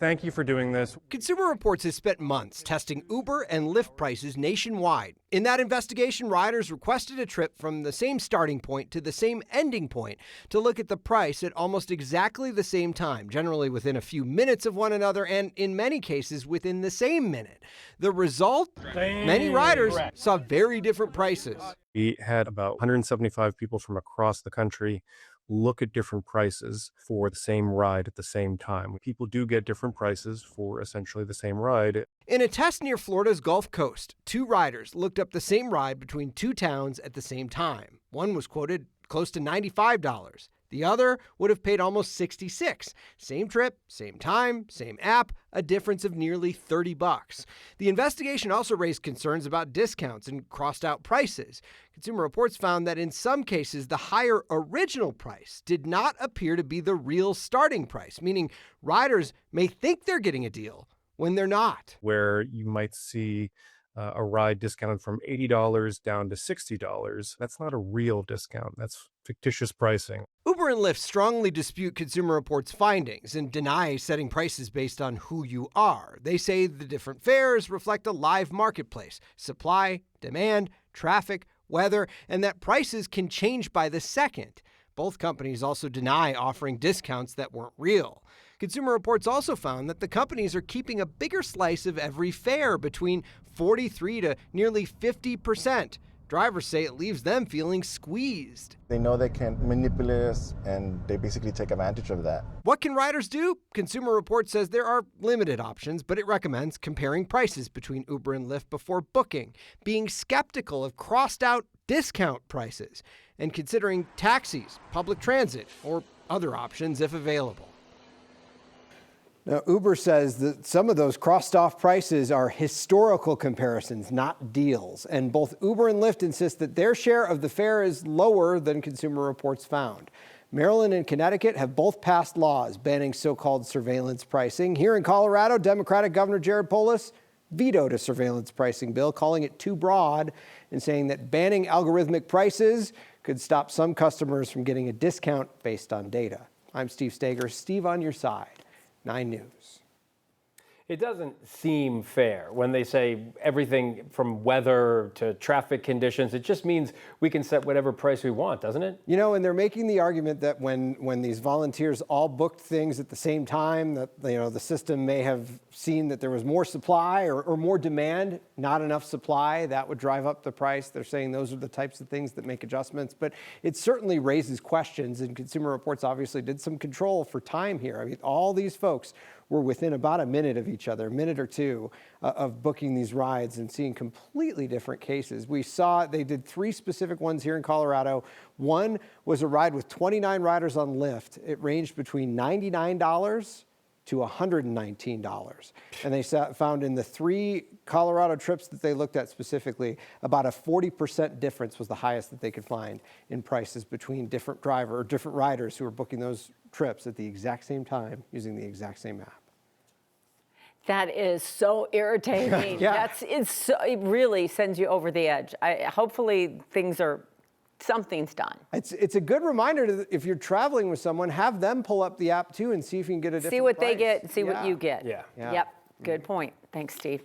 Thank you for doing this. Consumer Reports has spent months testing Uber and Lyft prices nationwide. In that investigation, riders requested a trip from the same starting point to the same ending point to look at the price at almost exactly the same time, generally within a few minutes of one another, and in many cases within the same minute. The result? Many riders saw very different prices. We had about 175 people from across the country look at different prices for the same ride at the same time. People do get different prices for essentially the same ride. In a test near Florida's Gulf Coast, two riders looked up the same ride between two towns at the same time. One was quoted close to $95. The other would have paid almost $66. Same trip, same time, same app, a difference of nearly $30. The investigation also raised concerns about discounts and crossed out prices. Consumer Reports found that in some cases, the higher original price did not appear to be the real starting price, meaning riders may think they're getting a deal when they're not. Where you might see a ride discounted from $80 down to $60. That's not a real discount. That's fictitious pricing. Uber and Lyft strongly dispute Consumer Reports' findings and deny setting prices based on who you are. They say the different fares reflect a live marketplace, supply, demand, traffic, weather, and that prices can change by the second. Both companies also deny offering discounts that weren't real. Consumer Reports also found that the companies are keeping a bigger slice of every fare, between 43 to nearly 50%. Drivers say it leaves them feeling squeezed. They know they can manipulate us, and they basically take advantage of that. What can riders do? Consumer Reports says there are limited options, but it recommends comparing prices between Uber and Lyft before booking, being skeptical of crossed-out discount prices, and considering taxis, public transit, or other options if available. Now, Uber says that some of those crossed-off prices are historical comparisons, not deals. And both Uber and Lyft insist that their share of the fare is lower than Consumer Reports found. Maryland and Connecticut have both passed laws banning so-called surveillance pricing. Here in Colorado, Democratic Governor Jared Polis vetoed a surveillance pricing bill, calling it too broad and saying that banning algorithmic prices could stop some customers from getting a discount based on data. I'm Steve Stager. Steve on your side. 9 News. It doesn't seem fair when they say everything from weather to traffic conditions. It just means we can set whatever price we want, doesn't it? You know, and they're making the argument that when these volunteers all booked things at the same time, that the system may have seen that there was more supply or more demand, not enough supply, that would drive up the price. They're saying those are the types of things that make adjustments, but it certainly raises questions, and Consumer Reports obviously did some control for time here. I mean, all these folks were within about a minute of each other, a minute or two, of booking these rides and seeing completely different cases. We saw they did 3 specific ones here in Colorado. One was a ride with 29 riders on Lyft. It ranged between $99 to $119. And they found in the 3 Colorado trips that they looked at specifically, about a 40% difference was the highest that they could find in prices between different riders who were booking those trips at the exact same time using the exact same app. That is so irritating. Yeah. It really sends you over the edge. Hopefully something's done. It's a good reminder to, if you're traveling with someone, have them pull up the app too and see if you can get a different See what price. they get, see what you get. Yeah. Yep, good point. Thanks, Steve.